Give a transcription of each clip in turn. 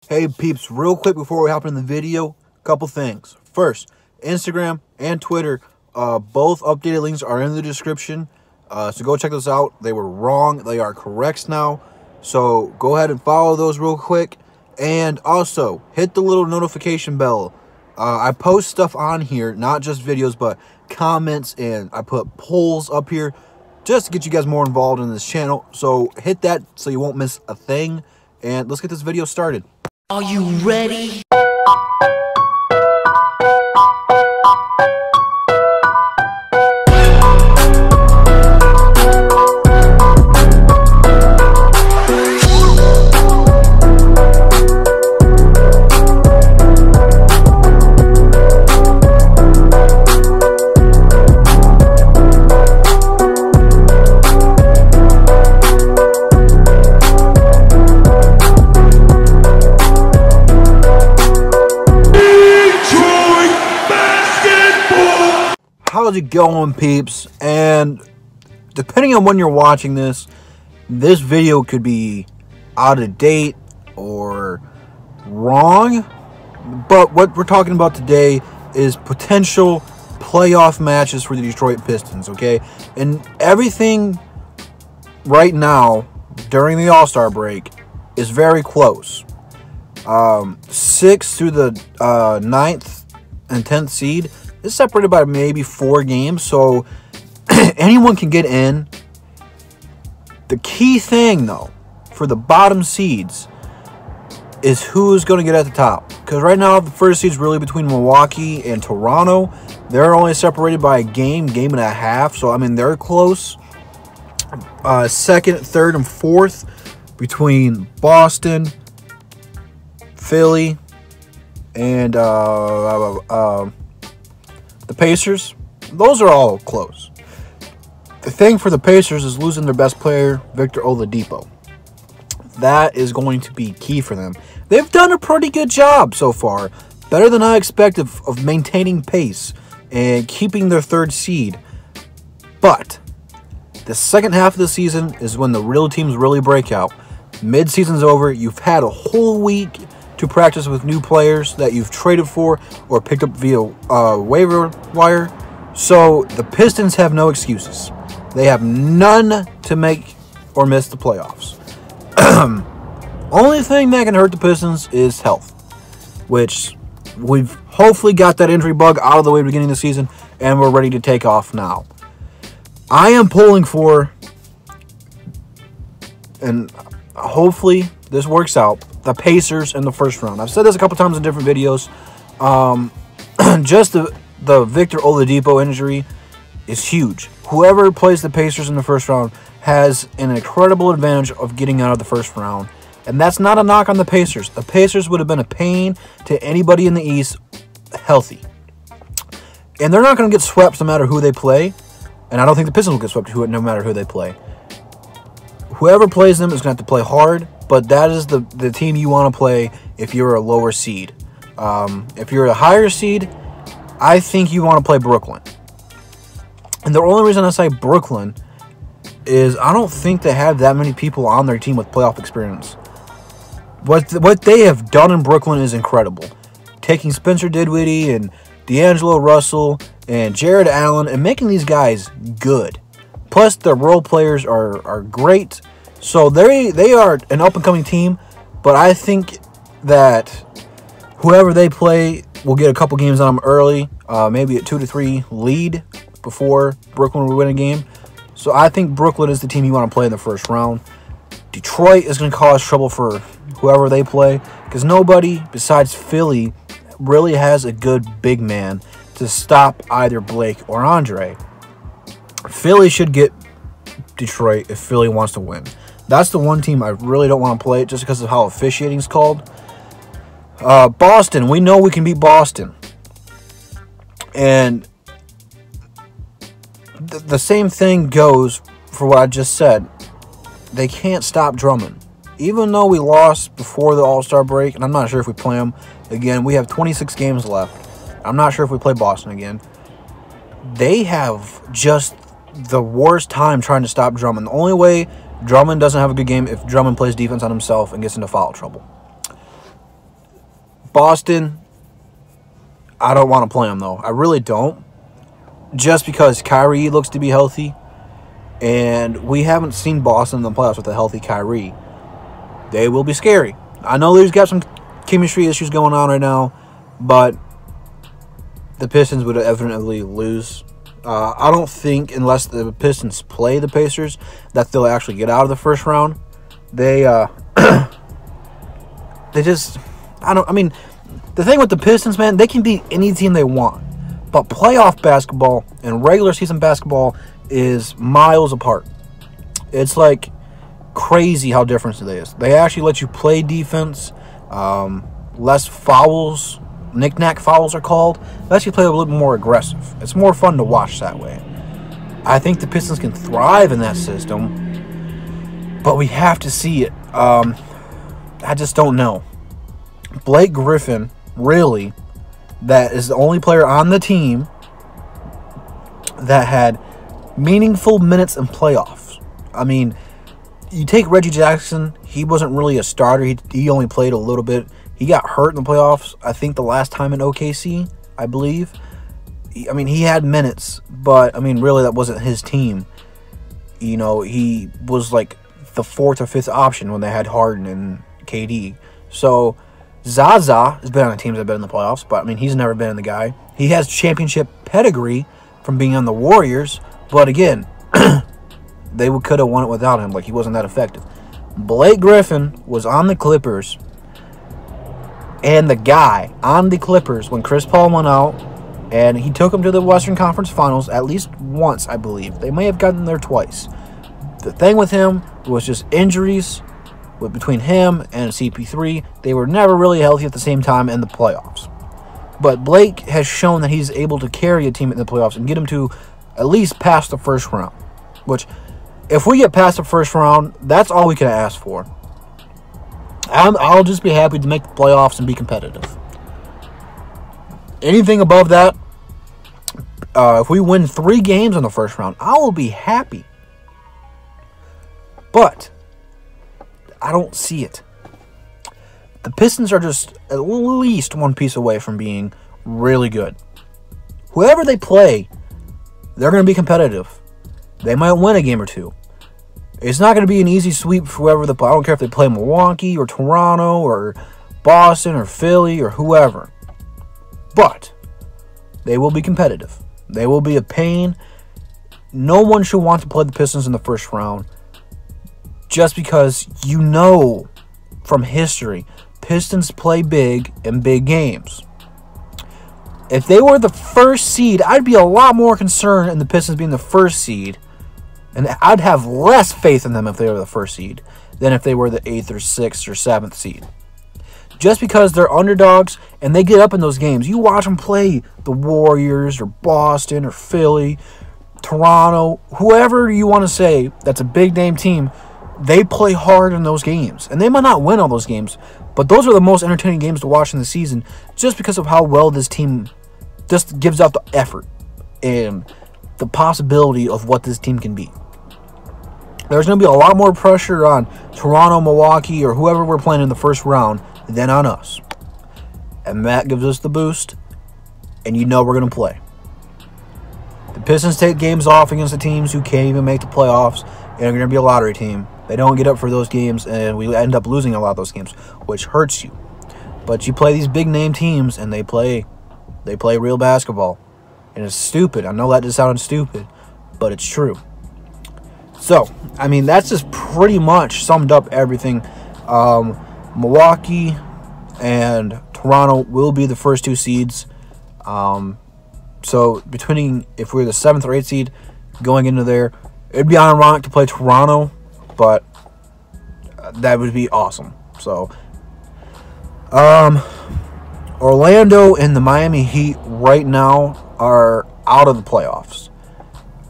Hey peeps, real quick before we hop in the video, couple things. First, Instagram and Twitter, both updated links are in the description. So go check those out. They were wrong. They are correct now. So go ahead and follow those real quick. And also, hit the little notification bell. I post stuff on here, not just videos, but comments, and I put polls up here just to get you guys more involved in this channel. So hit that so you won't miss a thing. And let's get this video started. Are you ready? How's it going, peeps? And depending on when you're watching this video could be out of date or wrong, but what we're talking about today is potential playoff matches for the Detroit Pistons, okay? And everything right now during the All-Star break is very close. 6th through the 9th and 10th seed is separated by maybe 4 games, so anyone can get in. The key thing, though, for the bottom seeds is who's going to get at the top. Because right now, the first seed's really between Milwaukee and Toronto. They're only separated by a game and a half, so, I mean, they're close. 2nd, 3rd, and 4th between Boston, Philly, and the Pacers. Those are all close. The thing for the Pacers is losing their best player, Victor Oladipo. That is going to be key for them. They've done a pretty good job so far. Better than I expected of maintaining pace and keeping their 3rd seed. But the second half of the season is when the real teams really break out. Mid-season's over. You've had a whole week to practice with new players that you've traded for or picked up via waiver wire. So the Pistons have no excuses. They have none to make or miss the playoffs. Only thing that can hurt the Pistons is health, which we've hopefully got that injury bug out of the way at the beginning of the season, and we're ready to take off now. I am pulling for, and hopefully this works out, the Pacers in the first round. I've said this a couple times in different videos. Just the Victor Oladipo injury is huge. Whoever plays the Pacers in the first round has an incredible advantage of getting out of the first round. And that's not a knock on the Pacers. The Pacers would have been a pain to anybody in the East healthy. And they're not going to get swept no matter who they play. And I don't think the Pistons will get swept no matter who they play. Whoever plays them is going to have to play hard. But that is the team you want to play if you're a lower seed. If you're a higher seed, I think you want to play Brooklyn. And the only reason I say Brooklyn is I don't think they have that many people on their team with playoff experience. What they have done in Brooklyn is incredible. Taking Spencer Dinwiddie and D'Angelo Russell and Jared Allen and making these guys good. Plus, the role players are great. So they are an up-and-coming team, but I think that whoever they play will get a couple games on them early, maybe a 2-3 lead before Brooklyn will win a game. So I think Brooklyn is the team you want to play in the first round. Detroit is going to cause trouble for whoever they play because nobody besides Philly really has a good big man to stop either Blake or Andre. Philly should get Detroit if Philly wants to win. That's the one team I really don't want to play just because of how officiating is called. Boston, we know we can beat Boston. And the same thing goes for what I just said. They can't stop Drummond. Even though we lost before the All-Star break, and I'm not sure if we play them again, we have 26 games left. I'm not sure if we play Boston again. They have just the worst time trying to stop Drummond. The only way Drummond doesn't have a good game if Drummond plays defense on himself and gets into foul trouble. Boston, I don't want to play them, though. I really don't. Just because Kyrie looks to be healthy. And we haven't seen Boston in the playoffs with a healthy Kyrie. They will be scary. I know they've got some chemistry issues going on right now. But the Pistons would evidently lose. I don't think, unless the Pistons play the Pacers, that they'll actually get out of the first round. They just, I mean, the thing with the Pistons, man, they can beat any team they want. But playoff basketball and regular season basketball is miles apart. It's like crazy how different it is. They actually let you play defense, less fouls. Knick-knack fouls are called. They actually play a little bit more aggressive. It's more fun to watch that way. I think the Pistons can thrive in that system, but we have to see it. I just don't know. Blake Griffin, really, that is the only player on the team that had meaningful minutes in playoffs. I mean, you take Reggie Jackson, he wasn't really a starter. He only played a little bit. He got hurt in the playoffs, I think the last time in OKC, I believe. I mean, he had minutes, but, I mean, really, that wasn't his team. You know, he was like the fourth or fifth option when they had Harden and KD. So, Zaza has been on teams that have been in the playoffs, but, I mean, he's never been the guy. He has championship pedigree from being on the Warriors, but, again, they could have won it without him. Like, he wasn't that effective. Blake Griffin was on the Clippers. And the guy on the Clippers, when Chris Paul went out, and he took them to the Western Conference Finals at least once, I believe. They may have gotten there twice. The thing with him was just injuries between him and CP3. They were never really healthy at the same time in the playoffs. But Blake has shown that he's able to carry a team in the playoffs and get them to at least past the first round. Which, if we get past the first round, that's all we can ask for. I'll just be happy to make the playoffs and be competitive. Anything above that, if we win 3 games in the first round, I will be happy. But I don't see it. The Pistons are just at least one piece away from being really good. Whoever they play, they're going to be competitive. They might win a game or two. It's not going to be an easy sweep for whoever I don't care if they play Milwaukee or Toronto or Boston or Philly or whoever. But they will be competitive. They will be a pain. No one should want to play the Pistons in the first round just because you know from history, Pistons play big in big games. If they were the first seed, I'd be a lot more concerned in the Pistons being the first seed. And I'd have less faith in them if they were the first seed than if they were the 8th or 6th or 7th seed. Just because they're underdogs and they get up in those games. You watch them play the Warriors or Boston or Philly, Toronto, whoever you want to say that's a big name team, they play hard in those games. And they might not win all those games, but those are the most entertaining games to watch in the season just because of how well this team just gives out the effort and the possibility of what this team can be. There's going to be a lot more pressure on Toronto, Milwaukee, or whoever we're playing in the first round than on us. And that gives us the boost, and you know we're going to play. The Pistons take games off against the teams who can't even make the playoffs and are going to be a lottery team. They don't get up for those games, and we end up losing a lot of those games, which hurts you. But you play these big-name teams, and they play real basketball. And it's stupid. I know that just sounds stupid, but it's true. So, I mean, that's just pretty much summed up everything. Milwaukee and Toronto will be the first 2 seeds. So, if we're the 7th or 8th seed going into there, it'd be ironic to play Toronto, but that would be awesome. So, Orlando and the Miami Heat right now are out of the playoffs.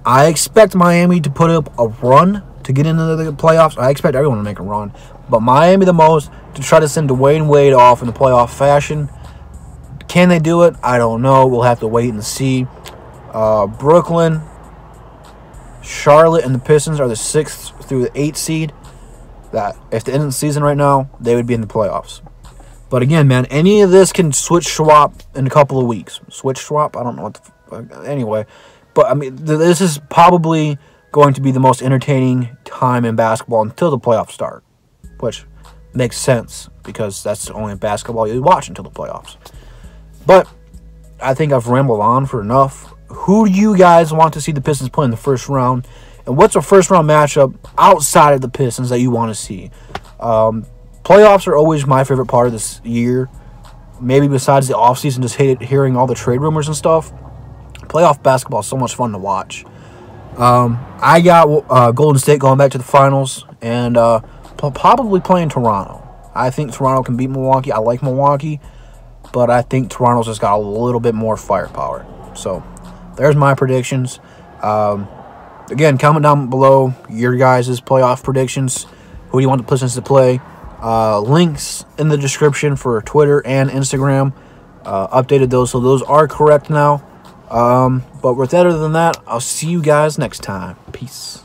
I expect Miami to put up a run to get into the playoffs. I expect everyone to make a run. But Miami the most to try to send Dwayne Wade off in the playoff fashion. Can they do it? I don't know. We'll have to wait and see. Brooklyn, Charlotte, and the Pistons are the 6th through the 8th seed. That if the end of the season right now, they would be in the playoffs. But again, man, any of this can switch swap in a couple of weeks. Switch swap? I don't know what the anyway. But, I mean, this is probably going to be the most entertaining time in basketball until the playoffs start. Which makes sense, because that's the only basketball you watch until the playoffs. But I think I've rambled on for enough. Who do you guys want to see the Pistons play in the first round? And what's a first-round matchup outside of the Pistons that you want to see? Playoffs are always my favorite part of this year. Maybe besides the offseason, just hearing all the trade rumors and stuff. Playoff basketball is so much fun to watch. I got Golden State going back to the finals and probably playing Toronto. I think Toronto can beat Milwaukee. I like Milwaukee, but I think Toronto's just got a little bit more firepower. So, there's my predictions. Again, comment down below your guys' playoff predictions. Who do you want the Pistons to play? Links in the description for Twitter and Instagram. Updated those, so those are correct now. But with other than that, I'll see you guys next time. Peace.